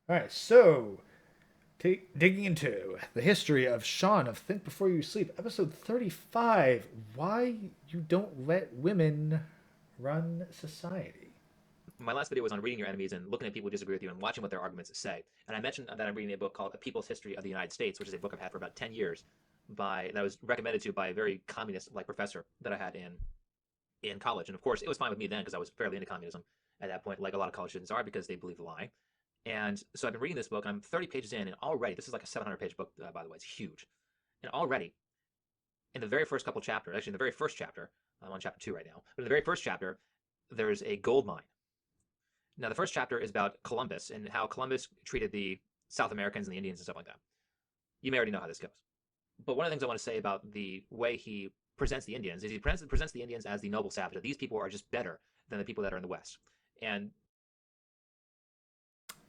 All right, so digging into the history of Shaun of Think Before You Sleep, episode 35, Why You Don't Let Women Run Society. My last video was on reading your enemies and looking at people who disagree with you and watching what their arguments say. And I mentioned that I'm reading a book called A People's History of the United States, which is a book I've had for about 10 years that was recommended to by a very communist like professor that I had in college. And of course, it was fine with me then because I was fairly into communism at that point, like a lot of college students are because they believe the lie. And so I've been reading this book, and I'm 30 pages in, and already, this is like a 700-page book, by the way, it's huge. And already, in the very first couple chapters, actually in the very first chapter, I'm on chapter 2 right now, but in the very first chapter, there's a gold mine. Now, the first chapter is about Columbus and how Columbus treated the South Americans and the Indians and stuff like that. You may already know how this goes. But one of the things I want to say about the way he presents the Indians is he presents the Indians as the noble savage. These people are just better than the people that are in the West. And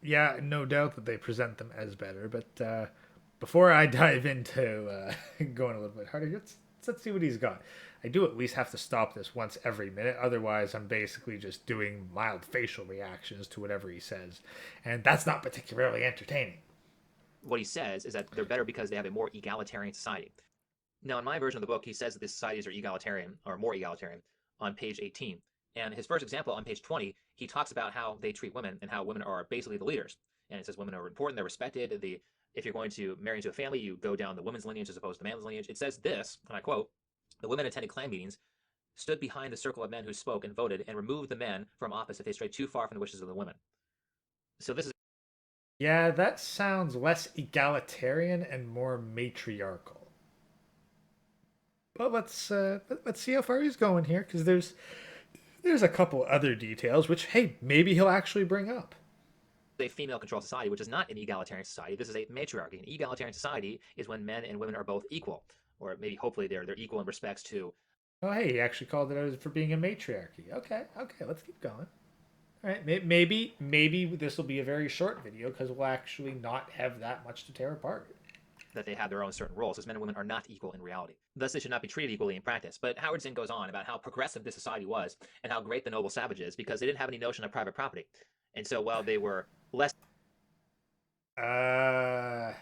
Yeah, no doubt that they present them as better, but before I dive into going a little bit harder, let's see what he's got. I do at least have to stop this once every minute, otherwise, I'm basically just doing mild facial reactions to whatever he says, and that's not particularly entertaining. what he says is that they're better because they have a more egalitarian society. Now, in my version of the book, he says that the societies are egalitarian or more egalitarian on page 18. And his first example on page 20, he talks about how they treat women and how women are basically the leaders. And it says women are important, they're respected. If you're going to marry into a family, you go down the women's lineage as opposed to the man's lineage. It says this, and I quote, the women attended clan meetings, stood behind the circle of men who spoke and voted, and removed the men from office if they strayed too far from the wishes of the women. So this is Yeah, that sounds less egalitarian and more matriarchal. But let's see how far he's going here, because there's a couple other details which, hey, maybe he'll actually bring up. a female controlled society, which is not an egalitarian society. This is a matriarchy. An egalitarian society is when men and women are both equal, or maybe hopefully they're equal in respects to. Oh, hey, he actually called it out for being a matriarchy. Okay, let's keep going. All right, maybe this will be a very short video because we'll actually not have that much to tear apart. That they have their own certain roles, as men and women are not equal in reality. Thus, they should not be treated equally in practice. But Howard Zinn goes on about how progressive this society was and how great the noble savage is because they didn't have any notion of private property. And so while they were less Uh,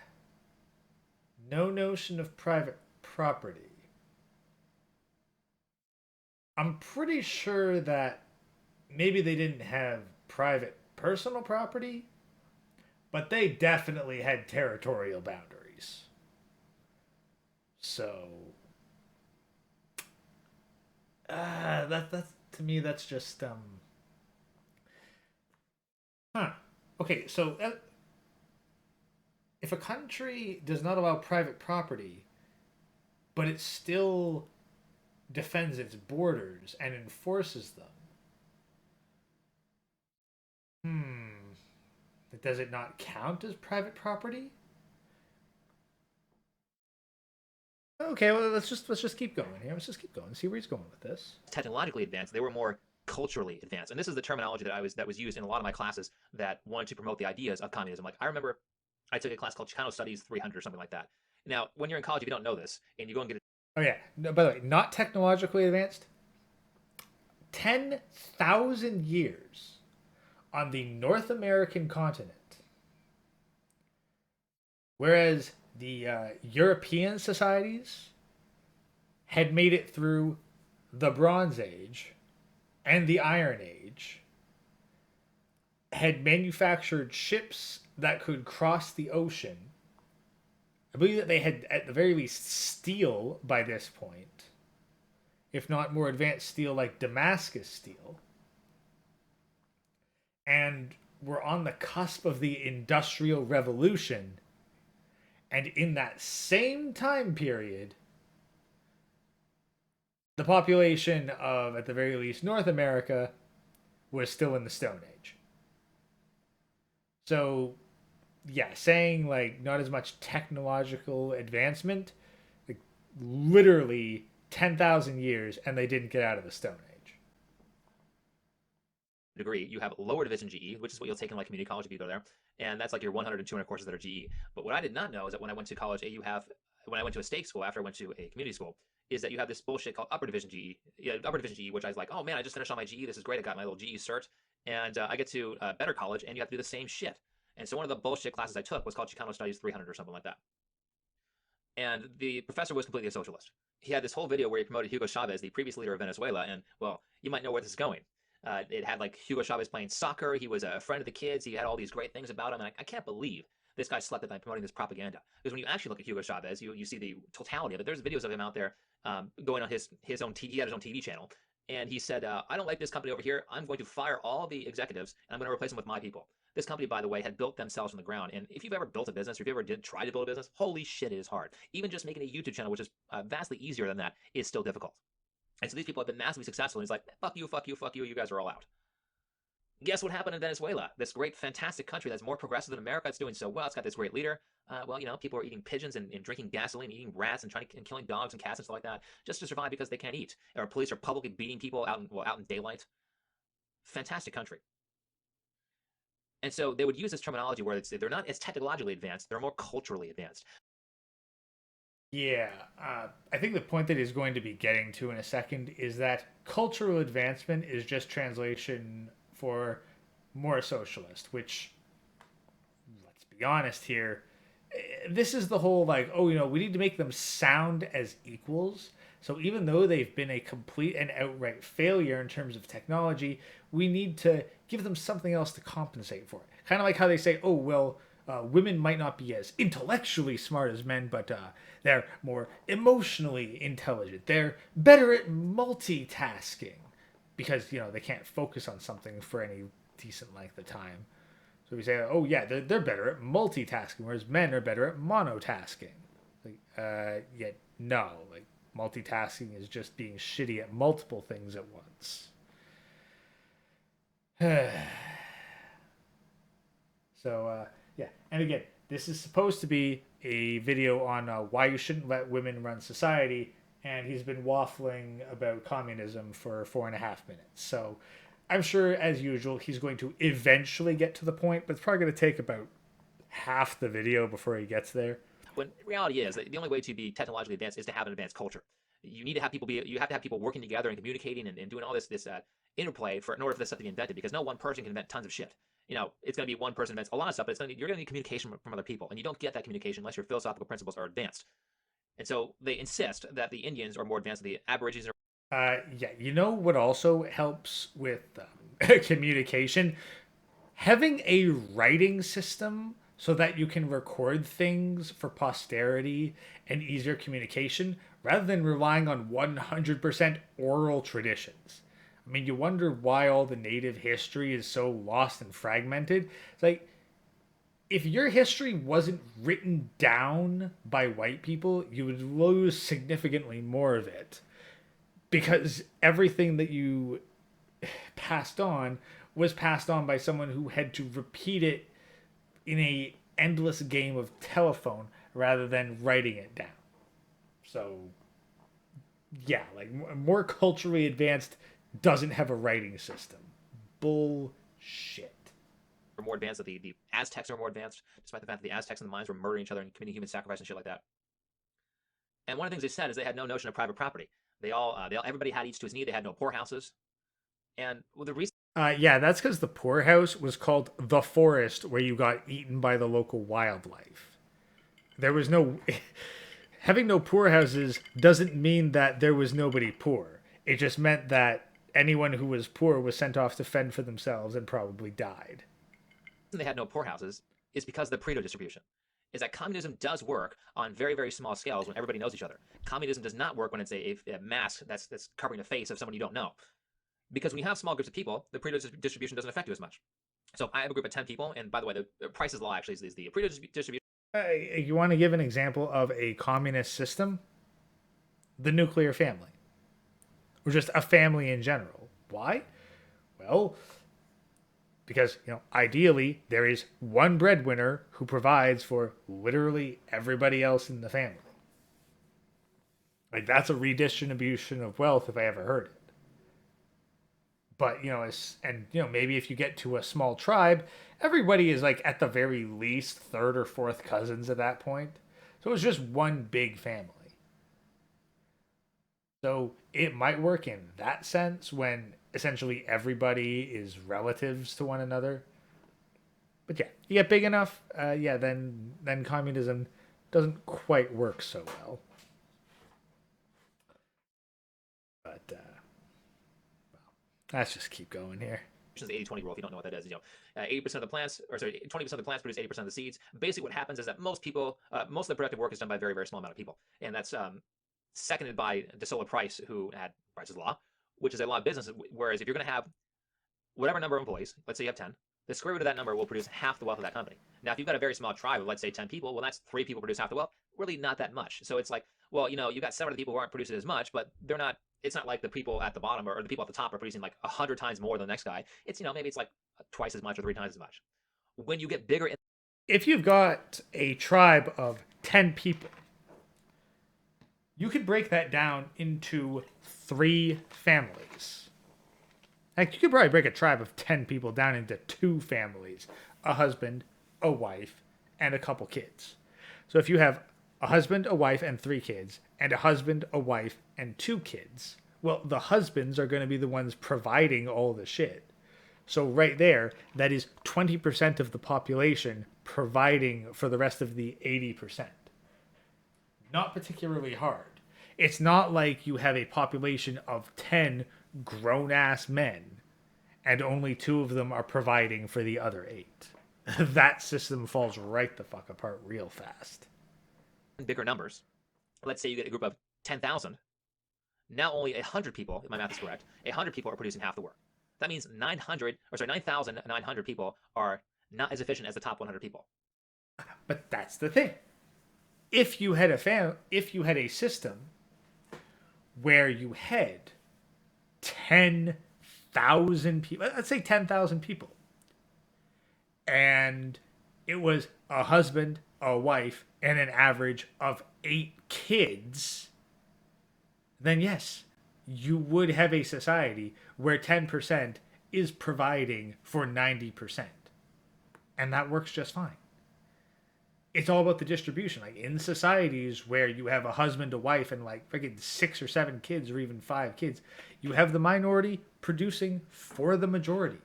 no notion of private property. I'm pretty sure that maybe they didn't have private personal property, but they definitely had territorial boundaries. So, that to me that's just huh. Okay, so if a country does not allow private property, but it still defends its borders and enforces them, hmm, does it not count as private property? Okay, well let's just keep going here. Let's just keep going. See where he's going with this. technologically advanced, they were more culturally advanced. And this is the terminology that was used in a lot of my classes that wanted to promote the ideas of communism. Like I remember I took a class called Chicano Studies 300 or something like that. Now, when you're in college, if you don't know this, and you go and get Oh yeah. No, by the way, not technologically advanced. 10,000 years on the North American continent, whereas the European societies had made it through the Bronze Age and the Iron Age, had manufactured ships that could cross the ocean. I believe that they had, at the very least, steel by this point, if not more advanced steel like Damascus steel, and were on the cusp of the Industrial Revolution. And in that same time period, the population of, at the very least, North America was still in the Stone Age. So, yeah, saying like not as much technological advancement, like literally 10,000 years and they didn't get out of the Stone Age. degree, you have lower division GE, which is what you'll take in like community college if you go there, and that's like your 100 and 200 courses that are GE. But what I did not know is that when I went to college, you have when I went to a state school after I went to a community school, is that you have this bullshit called upper division GE, yeah, upper division GE, which I was like, oh man, I just finished on my GE, this is great, I got my little GE cert, and I get to better college, and you have to do the same shit. And so one of the bullshit classes I took was called Chicano Studies 300 or something like that. And the professor was completely a socialist. He had this whole video where he promoted Hugo Chavez, the previous leader of Venezuela, and well, you might know where this is going. It had like Hugo Chavez playing soccer. He was a friend of the kids. He had all these great things about him, and I can't believe this guy slept at night promoting this propaganda. Because when you actually look at Hugo Chavez, you see the totality of it. There's videos of him out there going on his own TV. He had his own TV channel, and he said, "I don't like this company over here. I'm going to fire all the executives, and I'm going to replace them with my people." This company, by the way, had built themselves from the ground. And if you've ever built a business, or if you ever did try to build a business, holy shit, it is hard. Even just making a YouTube channel, which is vastly easier than that, is still difficult. And so these people have been massively successful. And he's like, fuck you, fuck you, fuck you. You guys are all out. Guess what happened in Venezuela? This great, fantastic country that's more progressive than America. It's doing so well. It's got this great leader. Well, you know, people are eating pigeons and drinking gasoline, eating rats, and and killing dogs and cats and stuff like that, just to survive because they can't eat. Or police are publicly beating people out in daylight. Fantastic country. And so they would use this terminology where they're not as technologically advanced, they're more culturally advanced. Yeah, I think the point that he's going to be getting to in a second is that cultural advancement is just translation for more socialist, which, let's be honest here, this is the whole like, oh, you know, we need to make them sound as equals. So even though they've been a complete and outright failure in terms of technology, we need to give them something else to compensate for it. Kind of like how they say, oh, well, women might not be as intellectually smart as men, but they're more emotionally intelligent. They're better at multitasking because, you know, they can't focus on something for any decent length of time. So we say, oh, yeah, they're better at multitasking, whereas men are better at monotasking. Like, yet, no. Like, multitasking is just being shitty at multiple things at once. So, yeah. And again, this is supposed to be a video on why you shouldn't let women run society, and he's been waffling about communism for 4.5 minutes. So, I'm sure, as usual, he's going to eventually get to the point, but it's probably going to take about half the video before he gets there. When reality is, the only way to be technologically advanced is to have an advanced culture. You need to have people you have to have people working together and communicating and doing all this interplay in order for this stuff to be invented, because no one person can invent tons of shit. You know, it's going to be one person invents a lot of stuff, but you're going to need communication from other people, and you don't get that communication unless your philosophical principles are advanced. And so they insist that the Indians are more advanced than the Aborigines. Yeah, you know what also helps with communication? Having a writing system so that you can record things for posterity and easier communication rather than relying on 100% oral traditions. I mean, you wonder why all the native history is so lost and fragmented. It's like, if your history wasn't written down by white people, you would lose significantly more of it. Because everything that you passed on was passed on by someone who had to repeat it in a endless game of telephone rather than writing it down. So yeah, like more culturally advanced doesn't have a writing system. Bullshit. Are more advanced, that the Aztecs are more advanced, despite the fact that the Aztecs and the Mayans were murdering each other and committing human sacrifice and shit like that. And one of the things they said is they had no notion of private property. Everybody had each to his need. They had no poorhouses. And well, the reason. Yeah, that's because the poorhouse was called the forest where you got eaten by the local wildlife. There was no. Having no poorhouses doesn't mean that there was nobody poor. It just meant that anyone who was poor was sent off to fend for themselves and probably died. They had no poorhouses is because of the Pareto distribution. Is that communism does work on very, very small scales when everybody knows each other. Communism does not work when it's a mask that's covering the face of someone you don't know. Because when you have small groups of people, the Pareto distribution doesn't affect you as much. So if I have a group of 10 people, and by the way, the Price's Law actually is the Pareto distribution. You want to give an example of a communist system? The nuclear family. Or just a family in general. Why? Well, because, you know, ideally there is one breadwinner who provides for literally everybody else in the family. Like, that's a redistribution of wealth if I ever heard it. But, you know, maybe if you get to a small tribe, everybody is like at the very least third or fourth cousins at that point. So it's just one big family. So it might work in that sense when essentially everybody is relatives to one another. But yeah, you get big enough, yeah, then communism doesn't quite work so well. But let's just keep going here. Is the 80-20 rule. If you don't know what that is, 80% of the plants, or sorry, 20% of the plants produce 80% of the seeds. Basically, what happens is that most of the productive work is done by a very, very small amount of people, and that's seconded by the solar price, who had Price's law, which is a law of business. Whereas if you're going to have whatever number of employees, let's say you have 10, the square root of that number will produce half the wealth of that company. Now, if you've got a very small tribe of, let's say, 10 people, well, that's 3 people produce half the wealth. Really not that much. So it's like, well, you've got some of the people who aren't producing as much, but they're not. It's not like the people at the bottom or the people at the top are producing like 100 times more than the next guy. It's, maybe it's like twice as much or 3 times as much. When you get bigger, If you've got a tribe of 10 people, you could break that down into 3 families. Like, you could probably break a tribe of 10 people down into 2 families: a husband, a wife, and a couple kids. So if you have a husband, a wife, and 3 kids, and a husband, a wife, and 2 kids, well, the husbands are going to be the ones providing all the shit. So right there, that is 20% of the population providing for the rest of the 80%. Not particularly hard. It's not like you have a population of 10 grown ass men and only 2 of them are providing for the other 8. That system falls right the fuck apart real fast. bigger numbers, let's say you get a group of 10,000. Now only 100 people, if my math is correct, 100 people are producing half the work. That means 9,900 people are not as efficient as the top 100 people. But that's the thing. If you had a system where you had 10,000 people, let's say 10,000 people, and it was a husband, a wife, and an average of 8 kids, then yes, you would have a society where 10% is providing for 90%. And that works just fine. It's all about the distribution. Like, in societies where you have a husband, a wife, and like freaking 6 or 7 kids, or even 5 kids, you have the minority producing for the majority.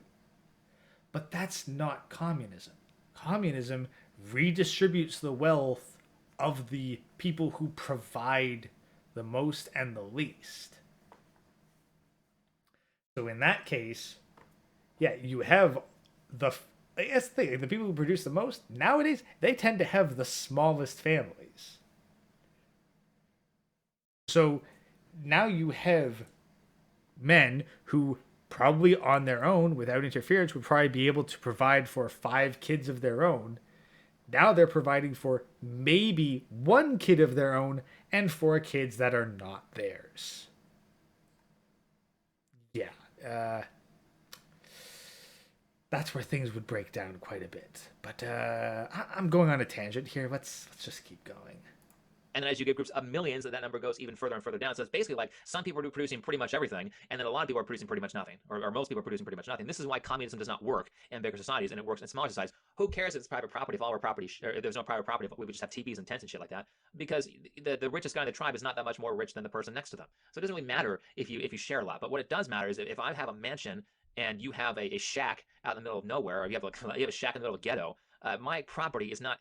But that's not communism. Communism redistributes the wealth of the people who provide the most and the least. So in that case, yeah, you have the I guess the people who produce the most nowadays, they tend to have the smallest families. So now you have men who probably on their own, without interference, would probably be able to provide for 5 kids of their own. Now they're providing for maybe 1 kid of their own and 4 kids that are not theirs. Yeah, that's where things would break down quite a bit. But I'm going on a tangent here. Let's just keep going. And then as you get groups of millions, that number goes even further and further down. So it's basically like some people are producing pretty much everything, and then a lot of people are producing pretty much nothing, or most people are producing pretty much nothing. This is why communism does not work in bigger societies, and it works in smaller societies. Who cares if it's private property, if all our property, or if there's no private property, if we would just have TVs and tents and shit like that? Because the richest guy in the tribe is not that much more rich than the person next to them. So it doesn't really matter if you share a lot. But what it does matter is if I have a mansion and you have a shack out in the middle of nowhere, or you have a shack in the middle of a ghetto, my property is not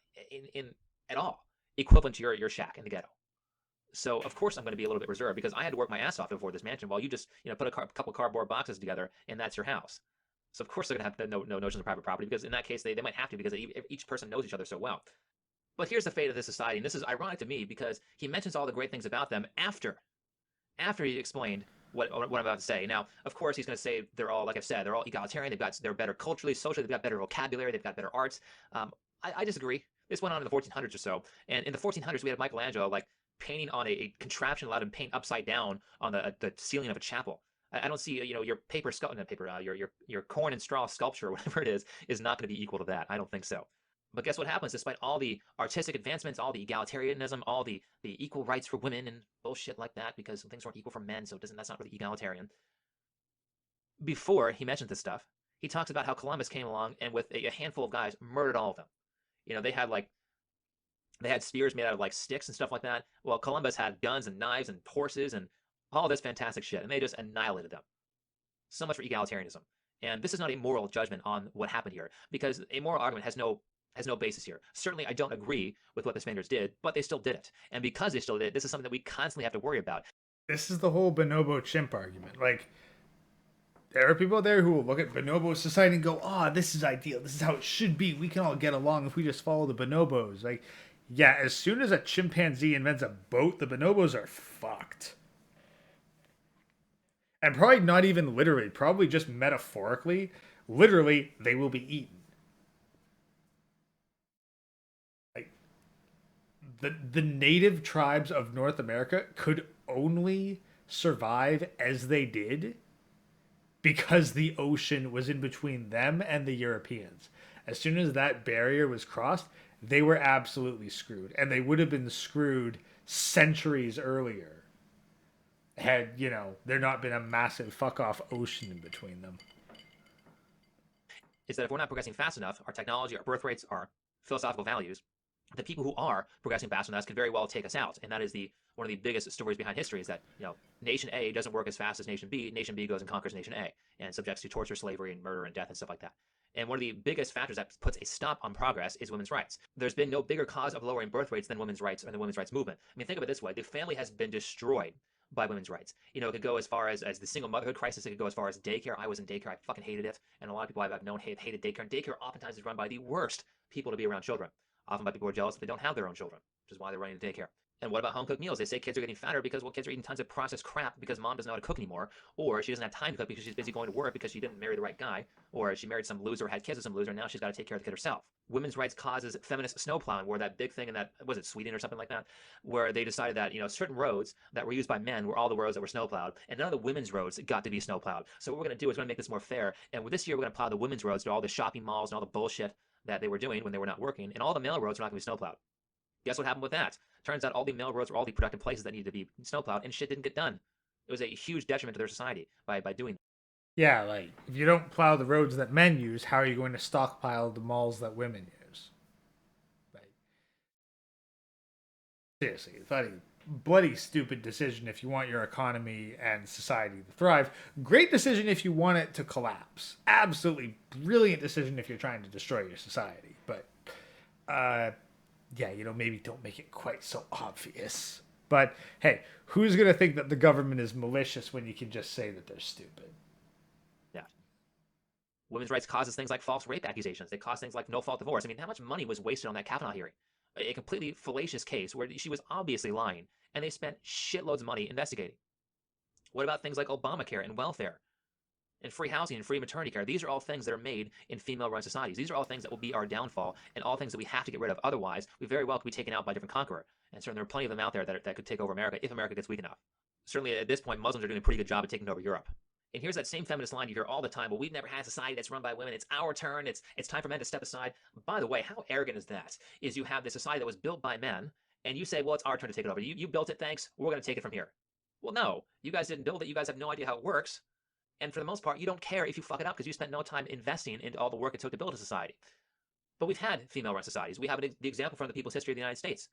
in at all equivalent to your shack in the ghetto. So of course I'm going to be a little bit reserved because I had to work my ass off before this mansion, while you just put a couple cardboard boxes together and that's your house. So of course they're going to have no notions of private property, because in that case they might have to, because each person knows each other so well. But here's the fate of this society, and this is ironic to me because he mentions all the great things about them after he explained what I'm about to say. Now, of course, he's going to say they're all, like I've said, they're all egalitarian. They're better culturally, socially. They've got better vocabulary. They've got better arts. I disagree. This went on in the 1400s or so, and in the 1400s we had Michelangelo like painting on a contraption allowed him to paint upside down on the ceiling of a chapel. I don't see your paper sculpture, your corn and straw sculpture, or whatever it is not going to be equal to that. I don't think so. But guess what happens? Despite all the artistic advancements, all the egalitarianism, all the equal rights for women and bullshit like that, because things weren't equal for men, so that's not really egalitarian. Before he mentions this stuff, he talks about how Columbus came along and with a handful of guys murdered all of them. They had spears made out of like sticks and stuff like that. Well, Columbus had guns and knives and horses and all this fantastic shit, and they just annihilated them. So much for egalitarianism. And this is not a moral judgment on what happened here, because a moral argument has no basis here. Certainly, I don't agree with what the Spaniards did, but they still did it. And because they still did it, this is something that we constantly have to worry about. This is the whole bonobo chimp argument. Like, there are people there who will look at bonobo society and go, "Ah, oh, this is ideal. This is how it should be. We can all get along if we just follow the bonobos." Like, yeah, as soon as a chimpanzee invents a boat, the bonobos are fucked. And probably not even literally, probably just metaphorically. Literally, they will be eaten. Like, the native tribes of North America could only survive as they did because the ocean was in between them and the Europeans. As soon as that barrier was crossed, they were absolutely screwed. And they would have been screwed centuries earlier had, there not been a massive fuck off ocean in between them. Is that if we're not progressing fast enough, our technology, our birth rates, our philosophical values, the people who are progressing faster than us could very well take us out. And that is one of the biggest stories behind history is that, nation A doesn't work as fast as nation B. Nation B goes and conquers nation A and subjects to torture, slavery, and murder and death and stuff like that. And one of the biggest factors that puts a stop on progress is women's rights. There's been no bigger cause of lowering birth rates than women's rights and the women's rights movement. I mean, think of it this way. The family has been destroyed by women's rights. It could go as far as the single motherhood crisis. It could go as far as daycare. I was in daycare. I fucking hated it. And a lot of people I've known hated daycare. And daycare oftentimes is run by the worst people to be around children. Often by people who are jealous that they don't have their own children, which is why they're running a daycare. And what about home cooked meals? They say kids are getting fatter because, well, kids are eating tons of processed crap because mom doesn't know how to cook anymore, or she doesn't have time to cook because she's busy going to work because she didn't marry the right guy, or she married some loser, had kids with some loser, and now she's got to take care of the kid herself. Women's rights causes feminist snowplowing, where that big thing in that, was it Sweden or something like that, where they decided that, certain roads that were used by men were all the roads that were snowplowed, and none of the women's roads got to be snowplowed. So what we're going to do is we're going to make this more fair, and this year we're going to plow the women's roads to all the shopping malls and all the bullshit that they were doing when they were not working, and all the male roads are not going to be snowplowed. Guess what happened with that? Turns out all the male roads were all the productive places that needed to be snowplowed, and shit didn't get done. It was a huge detriment to their society by doing that. Yeah, like, if you don't plow the roads that men use, how are you going to stockpile the malls that women use? Like, seriously, it's a bloody stupid decision if you want your economy and society to thrive. Great decision if you want it to collapse. Absolutely brilliant decision if you're trying to destroy your society. But, yeah, maybe don't make it quite so obvious. But hey, who's going to think that the government is malicious when you can just say that they're stupid? Yeah. Women's rights causes things like false rape accusations. They cause things like no-fault divorce. I mean, how much money was wasted on that Kavanaugh hearing? A completely fallacious case where she was obviously lying, and they spent shitloads of money investigating. What about things like Obamacare and welfare? And free housing and free maternity care. These are all things that are made in female-run societies. These are all things that will be our downfall and all things that we have to get rid of. Otherwise, we very well could be taken out by a different conqueror. And certainly there are plenty of them out there that could take over America if America gets weak enough. Certainly at this point, Muslims are doing a pretty good job of taking over Europe. And here's that same feminist line you hear all the time. Well, we've never had a society that's run by women. It's our turn. It's time for men to step aside. By the way, how arrogant is that? Is you have this society that was built by men, and you say, well, it's our turn to take it over. You built it, thanks. We're going to take it from here. Well, no. You guys didn't build it. You guys have no idea how it works. And for the most part, you don't care if you fuck it up because you spent no time investing into all the work it took to build a society. But we've had female-run societies. We have the example from the people's history of the United States.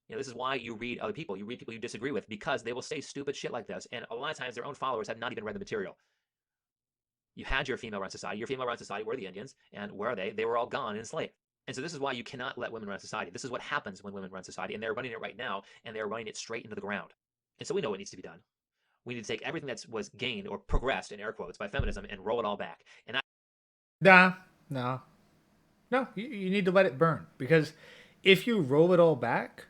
This is why you read other people. You read people you disagree with because they will say stupid shit like this. And a lot of times their own followers have not even read the material. You had your female-run society. Your female-run society were the Indians. And where are they? They were all gone and enslaved. And so this is why you cannot let women run society. This is what happens when women run society. And they're running it right now. And they're running it straight into the ground. And so we know what needs to be done. We need to take everything that was gained or progressed in air quotes by feminism and roll it all back. And No. You need to let it burn, because if you roll it all back,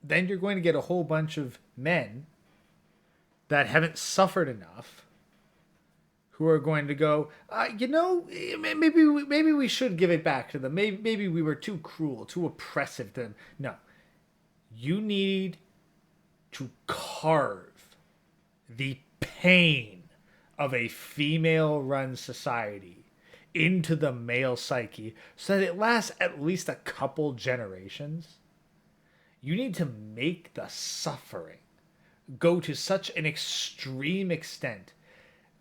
then you're going to get a whole bunch of men that haven't suffered enough, who are going to go, maybe we should give it back to them. Maybe we were too cruel, too oppressive to them. No, you need to carve the pain of a female-run society into the male psyche so that it lasts at least a couple generations. You need to make the suffering go to such an extreme extent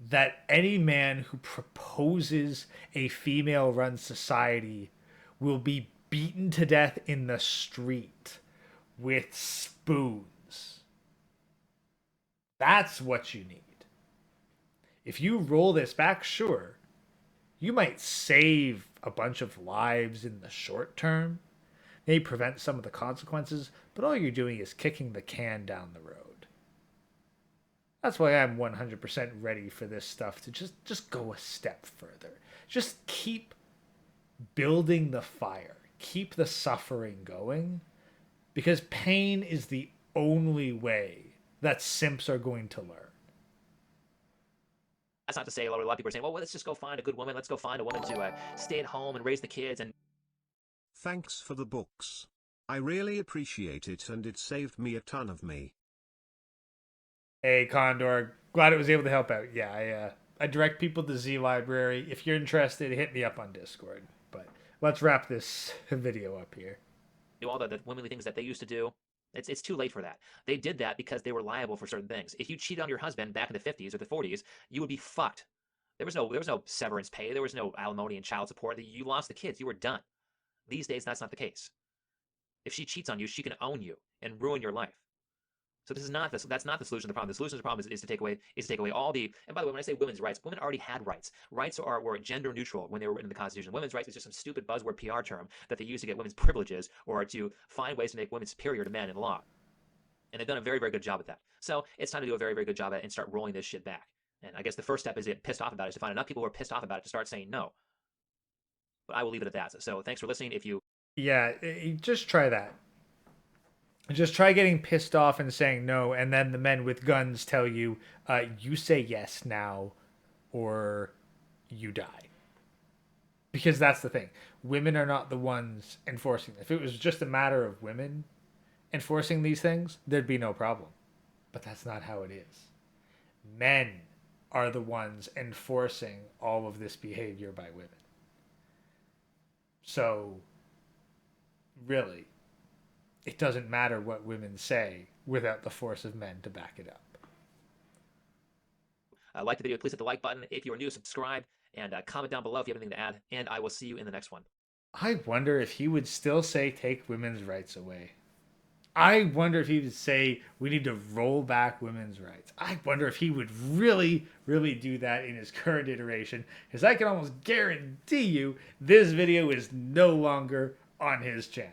that any man who proposes a female-run society will be beaten to death in the street with spoons. That's what you need. If you roll this back, sure, you might save a bunch of lives in the short term, may prevent some of the consequences, but all you're doing is kicking the can down the road. That's why I'm 100% ready for this stuff to just go a step further. Just keep building the fire. Keep the suffering going because pain is the only way that simps are going to learn. That's not to say a lot of people are saying, well, let's just go find a good woman. Let's go find a woman to stay at home and raise the kids. And Thanks for the books. I really appreciate it and it saved me a ton of me. Hey, Condor, glad it was able to help out. Yeah, I direct people to Z Library. If you're interested, hit me up on Discord. But let's wrap this video up here. do all the womanly things that they used to do. It's too late for that. They did that because they were liable for certain things. If you cheated on your husband back in the 50s or the 40s, you would be fucked. There was no severance pay. There was no alimony and child support. You lost the kids. You were done. These days, that's not the case. If she cheats on you, she can own you and ruin your life. So that's not the solution to the problem. The solution to the problem is to take away all the. And by the way, when I say women's rights, women already had rights. Rights were gender neutral when they were written in the Constitution. Women's rights is just some stupid buzzword PR term that they use to get women's privileges or to find ways to make women superior to men in law. And they've done a very, very good job at that. So it's time to do a very, very good job at it and start rolling this shit back. And I guess the first step is to get pissed off about it, is to find enough people who are pissed off about it to start saying no. But I will leave it at that. So thanks for listening. If you Yeah, just try that. Just try getting pissed off and saying no, and then the men with guns tell you, you say yes now, or you die. Because that's the thing. Women are not the ones enforcing. If it was just a matter of women enforcing these things, there'd be no problem. But that's not how it is. Men are the ones enforcing all of this behavior by women. So, really, it doesn't matter what women say without the force of men to back it up. like the video, please hit the like button. If you are new, subscribe and comment down below if you have anything to add. And I will see you in the next one. I wonder if he would still say take women's rights away. I wonder if he would say we need to roll back women's rights. I wonder if he would really, really do that in his current iteration, because I can almost guarantee you this video is no longer on his channel.